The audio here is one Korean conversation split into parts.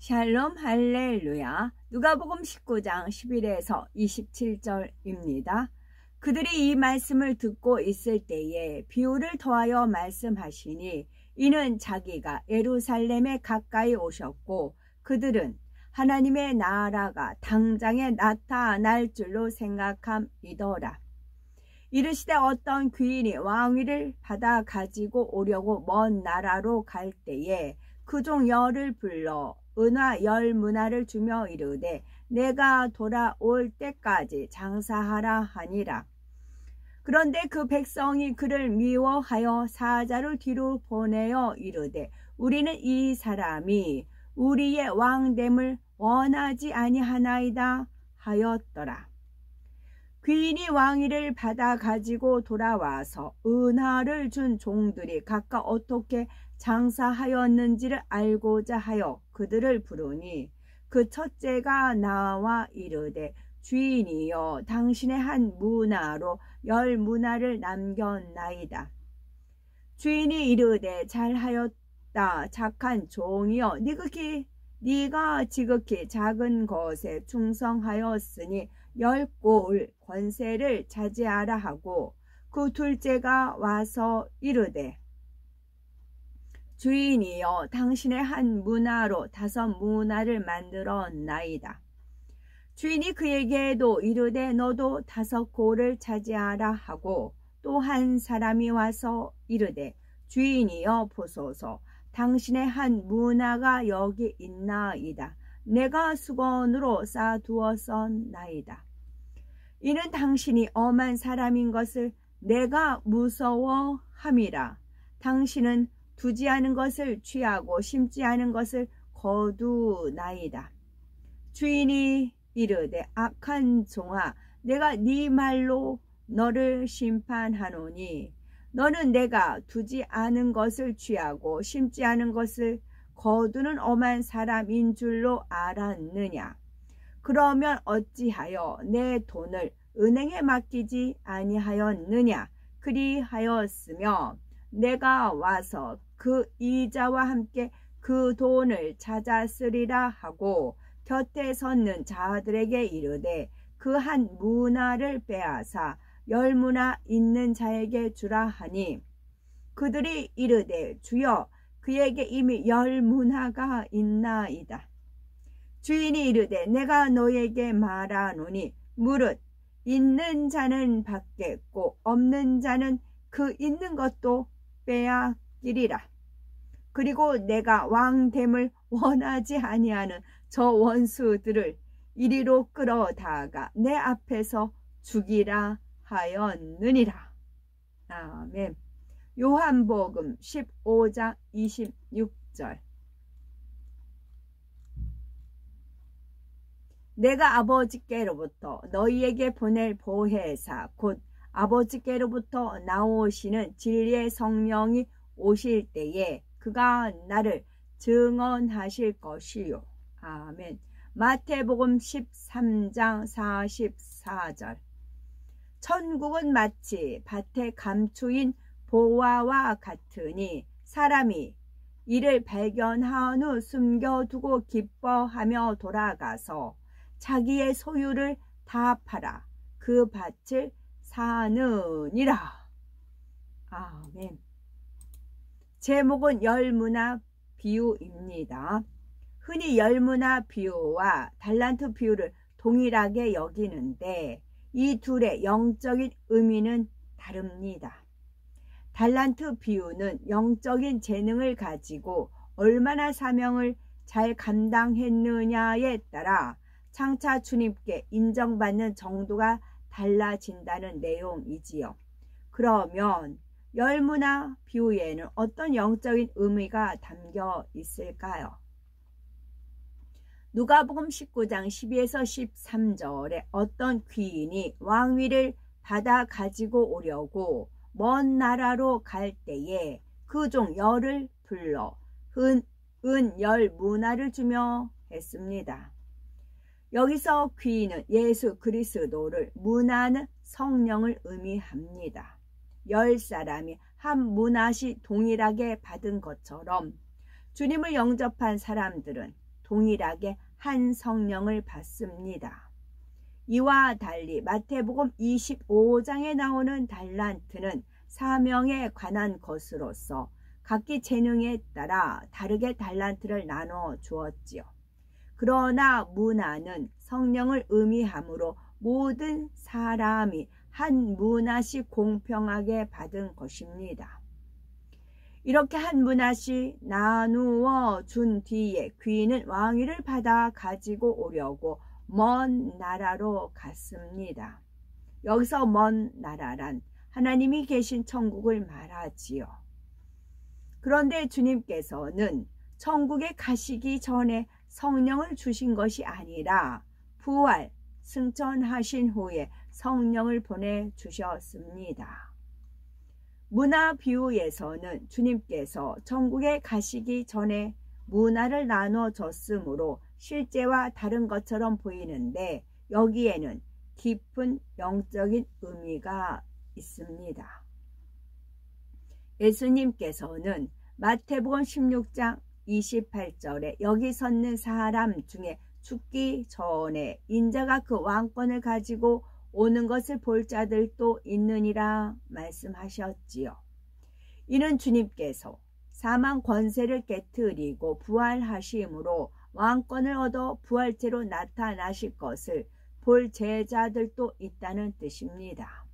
샬롬 할렐루야. 누가복음 19장 11에서 27절입니다. 그들이 이 말씀을 듣고 있을 때에 비유를 더하여 말씀하시니 이는 자기가 예루살렘에 가까이 오셨고 그들은 하나님의 나라가 당장에 나타날 줄로 생각함이더라. 이르시되 어떤 귀인이 왕위를 받아 가지고 오려고 먼 나라로 갈 때에 그 종 열을 불러 은화 10문화를 주며 이르되 내가 돌아올 때까지 장사하라 하니라. 그런데 그 백성이 그를 미워하여 사자를 뒤로 보내어 이르되 우리는 이 사람이 우리의 왕됨을 원하지 아니하나이다 하였더라. 귀인이 왕위를 받아 가지고 돌아와서 은화를 준 종들이 각각 어떻게 장사하였는지를 알고자 하여 그들을 부르니 그 첫째가 나와 이르되 주인이여 당신의 한 문화로 10문화를 남겼나이다. 주인이 이르되 잘하였다 착한 종이여 네가 지극히 작은 것에 충성하였으니 10골 권세를 차지하라 하고 그 둘째가 와서 이르되 주인이여 당신의 한 문화로 5문화를 만들었나이다. 주인이 그에게도 이르되 너도 5골을 차지하라 하고 또 한 사람이 와서 이르되 주인이여 보소서 당신의 한 문화가 여기 있나이다. 내가 수건으로 쌓아두었었나이다. 이는 당신이 엄한 사람인 것을 내가 무서워함이라. 당신은 두지 않은 것을 취하고 심지 않은 것을 거두나이다. 주인이 이르되 악한 종아 내가 네 말로 너를 심판하노니 너는 내가 두지 않은 것을 취하고 심지 않은 것을 거두는 엄한 사람인 줄로 알았느냐. 그러면 어찌하여 내 돈을 은행에 맡기지 아니하였느냐. 그리하였으며 내가 와서 그 이자와 함께 그 돈을 찾았으리라 하고 곁에 섰는 자들에게 이르되 그 한 문화를 빼앗아 10문화 있는 자에게 주라 하니 그들이 이르되 주여 그에게 이미 10문화가 있나이다. 주인이 이르되 내가 너에게 말하노니 무릇 있는 자는 받겠고 없는 자는 그 있는 것도 빼앗기리라. 그리고 내가 왕됨을 원하지 아니하는 저 원수들을 이리로 끌어다가 내 앞에서 죽이라 하였느니라. 아멘. 요한복음 15장 26절. 내가 아버지께로부터 너희에게 보낼 보혜사 곧 아버지께로부터 나오시는 진리의 성령이 오실 때에 그가 나를 증언하실 것이요. 아멘. 마태복음 13장 44절. 천국은 마치 밭에 감추인 보화와 같으니 사람이 이를 발견한 후 숨겨두고 기뻐하며 돌아가서 자기의 소유를 다 팔아 그 밭을 사느니라. 아멘. 제목은 10문화 비유입니다. 흔히 10문화 비유와 달란트 비유를 동일하게 여기는데 이 둘의 영적인 의미는 다릅니다. 달란트 비유는 영적인 재능을 가지고 얼마나 사명을 잘 감당했느냐에 따라 장차 주님께 인정받는 정도가 달라진다는 내용이지요. 그러면 10문화 비유에는 어떤 영적인 의미가 담겨 있을까요? 누가복음 19장 12에서 13절에 어떤 귀인이 왕위를 받아 가지고 오려고 먼 나라로 갈 때에 그 종 열을 불러 은 10문화를 주며 했습니다. 여기서 귀인은 예수 그리스도를 문화는 성령을 의미합니다. 10사람이 한 문화씩 동일하게 받은 것처럼 주님을 영접한 사람들은 동일하게 한 성령을 받습니다. 이와 달리 마태복음 25장에 나오는 달란트는 사명에 관한 것으로서 각기 재능에 따라 다르게 달란트를 나눠 주었지요. 그러나 문화는 성령을 의미하므로 모든 사람이 한 문화씩 공평하게 받은 것입니다. 이렇게 한 문화씩 나누어 준 뒤에 귀인은 왕위를 받아 가지고 오려고 먼 나라로 갔습니다. 여기서 먼 나라란 하나님이 계신 천국을 말하지요. 그런데 주님께서는 천국에 가시기 전에 성령을 주신 것이 아니라 부활, 승천하신 후에 성령을 보내주셨습니다. 문화 비유에서는 주님께서 천국에 가시기 전에 문화를 나눠줬으므로 실제와 다른 것처럼 보이는데 여기에는 깊은 영적인 의미가 있습니다. 예수님께서는 마태복음 16장 28절에 여기 섰는 사람 중에 죽기 전에 인자가 그 왕권을 가지고 오는 것을 볼 자들도 있느니라 말씀하셨지요. 이는 주님께서 사망 권세를 깨트리고 부활하심으로 왕권을 얻어 부활체로 나타나실 것을 볼 제자들도 있다는 뜻입니다.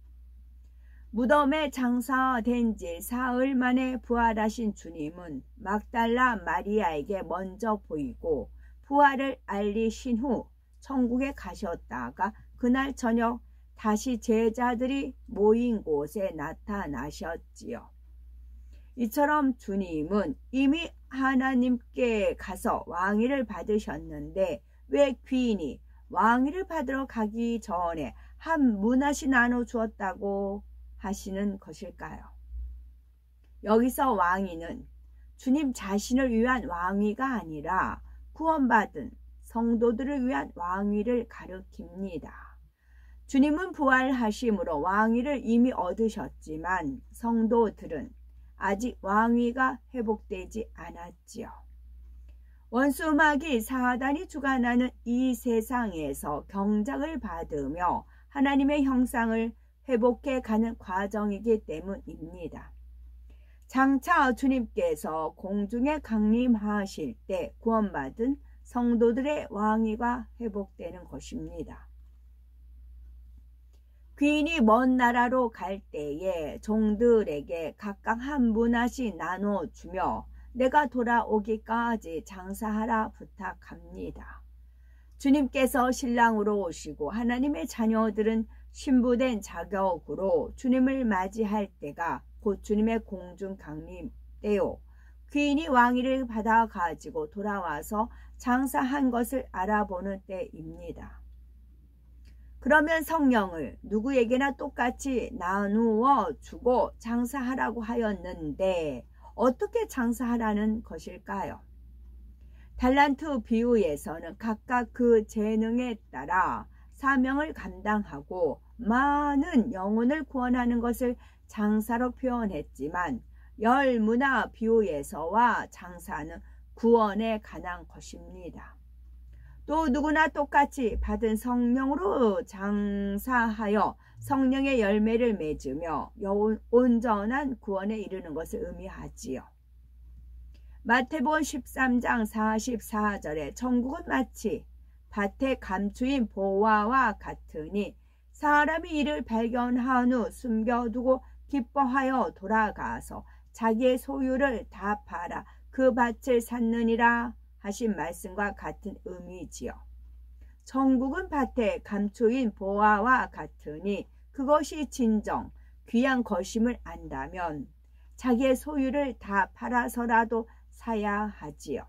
무덤에 장사된 지 사흘 만에 부활하신 주님은 막달라 마리아에게 먼저 보이고 부활을 알리신 후 천국에 가셨다가 그날 저녁 다시 제자들이 모인 곳에 나타나셨지요. 이처럼 주님은 이미 하나님께 가서 왕위를 받으셨는데 왜 귀인이 왕위를 받으러 가기 전에 한 문화씩 나눠 주었다고 하시는 것일까요? 여기서 왕위는 주님 자신을 위한 왕위가 아니라 구원받은 성도들을 위한 왕위를 가리킵니다. 주님은 부활하심으로 왕위를 이미 얻으셨지만 성도들은 아직 왕위가 회복되지 않았지요. 원수마귀 사단이 주관하는 이 세상에서 경작을 받으며 하나님의 형상을 회복해 가는 과정이기 때문입니다. 장차 주님께서 공중에 강림하실 때 구원받은 성도들의 왕위가 회복되는 것입니다. 귀인이 먼 나라로 갈 때에 종들에게 각각 한 문화씩 나눠주며 내가 돌아오기까지 장사하라 부탁합니다. 주님께서 신랑으로 오시고 하나님의 자녀들은 신부된 자격으로 주님을 맞이할 때가 곧 주님의 공중 강림 때요. 귀인이 왕위를 받아 가지고 돌아와서 장사한 것을 알아보는 때입니다. 그러면 성령을 누구에게나 똑같이 나누어 주고 장사하라고 하였는데 어떻게 장사하라는 것일까요? 달란트 비유에서는 각각 그 재능에 따라 사명을 감당하고 많은 영혼을 구원하는 것을 장사로 표현했지만 열문화 비유에서와 장사는 구원에 관한 것입니다. 또 누구나 똑같이 받은 성령으로 장사하여 성령의 열매를 맺으며 온전한 구원에 이르는 것을 의미하지요. 마태복음 13장 44절에 천국은 마치 밭에 감추인 보화와 같으니 사람이 이를 발견한 후 숨겨두고 기뻐하여 돌아가서 자기의 소유를 다 팔아 그 밭을 샀느니라 하신 말씀과 같은 의미지요. 천국은 밭에 감추인 보화와 같으니 그것이 진정 귀한 것임을 안다면 자기의 소유를 다 팔아서라도 사야 하지요.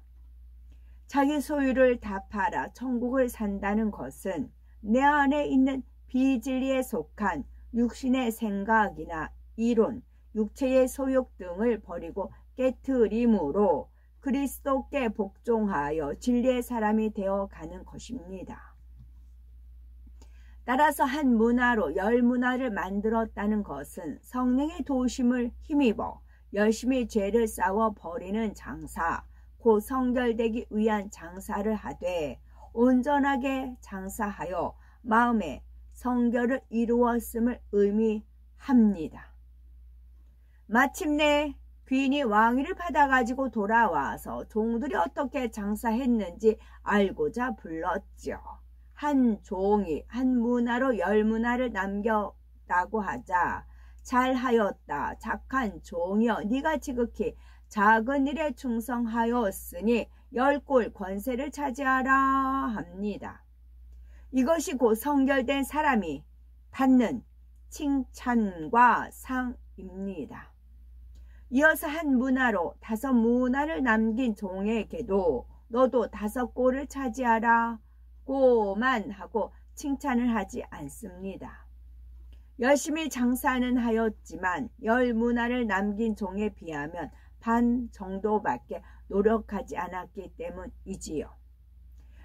자기 소유를 다 팔아 천국을 산다는 것은 내 안에 있는 비진리에 속한 육신의 생각이나 이론, 육체의 소욕 등을 버리고 깨트림으로 그리스도께 복종하여 진리의 사람이 되어가는 것입니다. 따라서 한 문화로 열 문화를 만들었다는 것은 성령의 도우심을 힘입어 열심히 죄를 싸워 버리는 장사, 곧 성결되기 위한 장사를 하되 온전하게 장사하여 마음의 성결을 이루었음을 의미합니다. 마침내 귀인이 왕위를 받아가지고 돌아와서 종들이 어떻게 장사했는지 알고자 불렀죠. 한 종이 한 문화로 10문화를 남겼다고 하자 잘하였다 착한 종이여 네가 지극히 작은 일에 충성하였으니 10골 권세를 차지하라 합니다. 이것이 곧 성결된 사람이 받는 칭찬과 상입니다. 이어서 한 문화로 5문화를 남긴 종에게도 너도 5골을 차지하라 고만 하고 칭찬을 하지 않습니다. 열심히 장사는 하였지만 10문화를 남긴 종에 비하면 반 정도밖에 노력하지 않았기 때문이지요.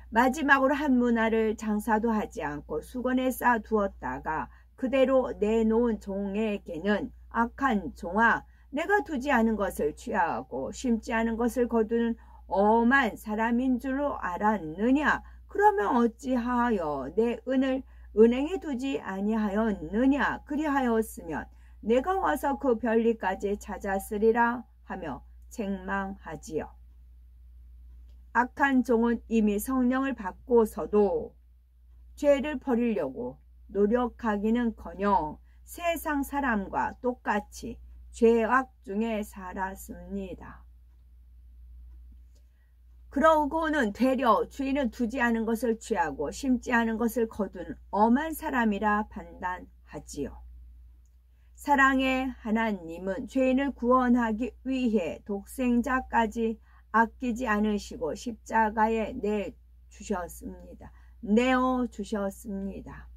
마지막으로 한 문화를 장사도 하지 않고 수건에 쌓아두었다가 그대로 내놓은 종에게는 악한 종아 내가 두지 않은 것을 취하고 심지 않은 것을 거두는 엄한 사람인 줄로 알았느냐? 그러면 어찌하여 내 은을 은행에 두지 아니하였느냐? 그리하였으면 내가 와서 그 별리까지 찾았으리라 하며 책망하지요. 악한 종은 이미 성령을 받고서도 죄를 버리려고 노력하기는커녕 세상 사람과 똑같이 죄악 중에 살았습니다. 그러고는 되려 주인은 두지 않은 것을 취하고 심지 않은 것을 거둔 엄한 사람이라 판단하지요. 사랑의 하나님은 죄인을 구원하기 위해 독생자까지 아끼지 않으시고 십자가에 내어주셨습니다.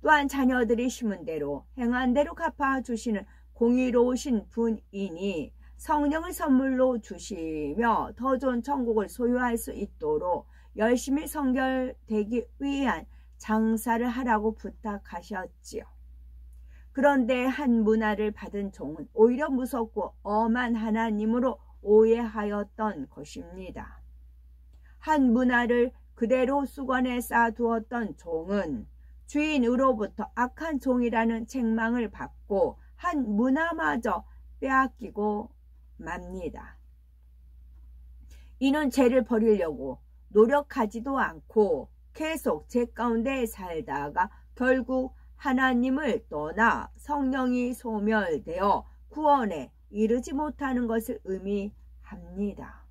또한 자녀들이 심은 대로 행한 대로 갚아주시는 공의로우신 분이니 성령을 선물로 주시며 더 좋은 천국을 소유할 수 있도록 열심히 성결되기 위한 장사를 하라고 부탁하셨지요. 그런데 한 문화를 받은 종은 오히려 무섭고 엄한 하나님으로 오해하였던 것입니다. 한 문화를 그대로 수건에 쌓아두었던 종은 주인으로부터 악한 종이라는 책망을 받고 한 문화마저 빼앗기고 맙니다. 이는 죄를 버리려고 노력하지도 않고 계속 죄 가운데 살다가 결국 하나님을 떠나 성령이 소멸되어 구원에 이르지 못하는 것을 의미합니다.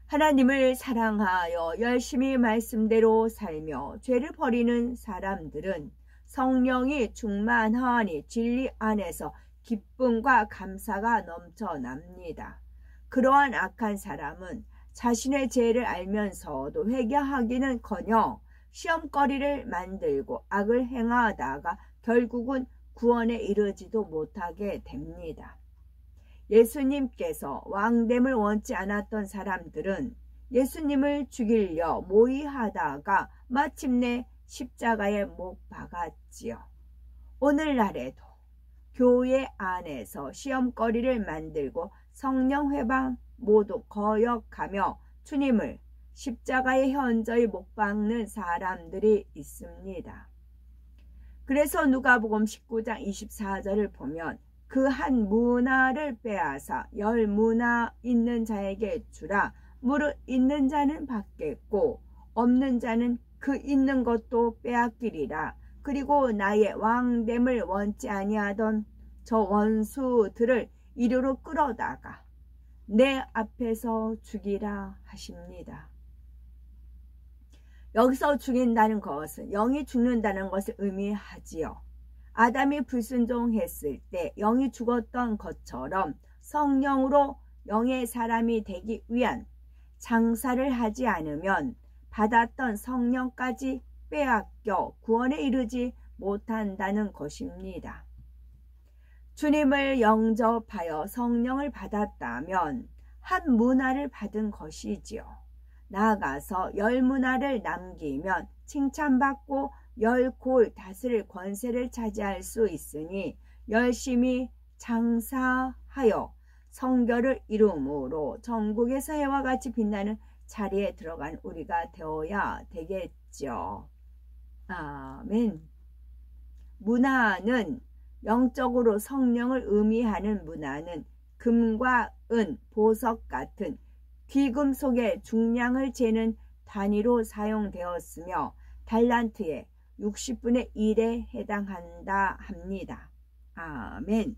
하나님을 사랑하여 열심히 말씀대로 살며 죄를 버리는 사람들은 성령이 충만하니 진리 안에서 기쁨과 감사가 넘쳐납니다. 그러한 악한 사람은 자신의 죄를 알면서도 회개하기는커녕 시험거리를 만들고 악을 행하다가 결국은 구원에 이르지도 못하게 됩니다. 예수님께서 왕됨을 원치 않았던 사람들은 예수님을 죽이려 모의하다가 마침내 십자가에 못 박았지요. 오늘날에도 교회 안에서 시험거리를 만들고 성령 회방 모두 거역하며 주님을 십자가에 현저히 못 박는 사람들이 있습니다. 그래서 누가복음 19장 24절을 보면 그 한 문화를 빼앗아 10문화 있는 자에게 주라. 무릇 있는 자는 받겠고 없는 자는 그 있는 것도 빼앗기리라. 그리고 나의 왕됨을 원치 아니하던 저 원수들을 이리로 끌어다가 내 앞에서 죽이라 하십니다. 여기서 죽인다는 것은 영이 죽는다는 것을 의미하지요. 아담이 불순종했을 때 영이 죽었던 것처럼 성령으로 영의 사람이 되기 위한 장사를 하지 않으면 받았던 성령까지 빼앗겨 구원에 이르지 못한다는 것입니다. 주님을 영접하여 성령을 받았다면 한 문화를 받은 것이지요. 나아가서 10문화를 남기면 칭찬받고 10골 다스릴 권세를 차지할 수 있으니 열심히 장사하여 성결을 이루므로 천국에서 해와 같이 빛나는 자리에 들어간 우리가 되어야 되겠죠. 아멘. 문화는 영적으로 성령을 의미하는 문화는 금과 은, 보석 같은 귀금속의 중량을 재는 단위로 사용되었으며 달란트의 60분의 1에 해당한다 합니다. 아멘.